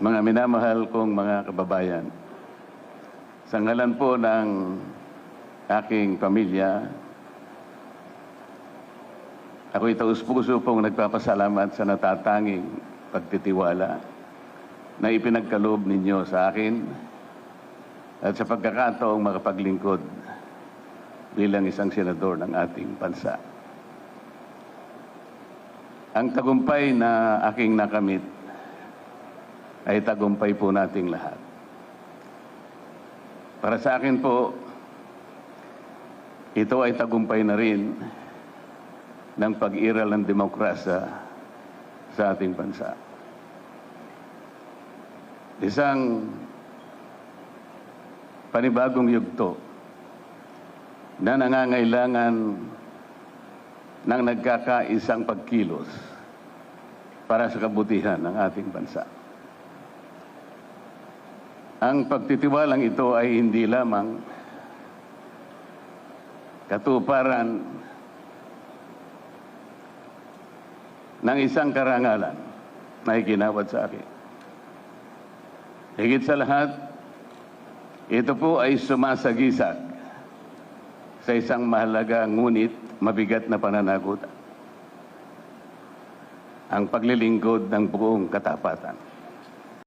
Mga minamahal kong mga kababayan, sa ngalan po ng aking pamilya, ako'y taus-puso pong nagpapasalamat sa natatanging pagtitiwala na ipinagkaloob ninyo sa akin at sa pagkakataong makapaglingkod bilang isang senador ng ating bansa. Ang tagumpay na aking nakamit ay tagumpay po nating lahat. Para sa akin po, ito ay tagumpay na rin ng pag-iral ng demokrasya sa ating bansa. Isang panibagong yugto na nangangailangan ng nagkakaisang pagkilos para sa kabutihan ng ating bansa. Ang pagtitiwalang ito ay hindi lamang katuparan ng isang karangalan na iginawad sa akin. Higit sa lahat, ito po ay sumasagisag sa isang mahalaga ngunit mabigat na pananagutan. Ang paglilingkod ng buong katapatan.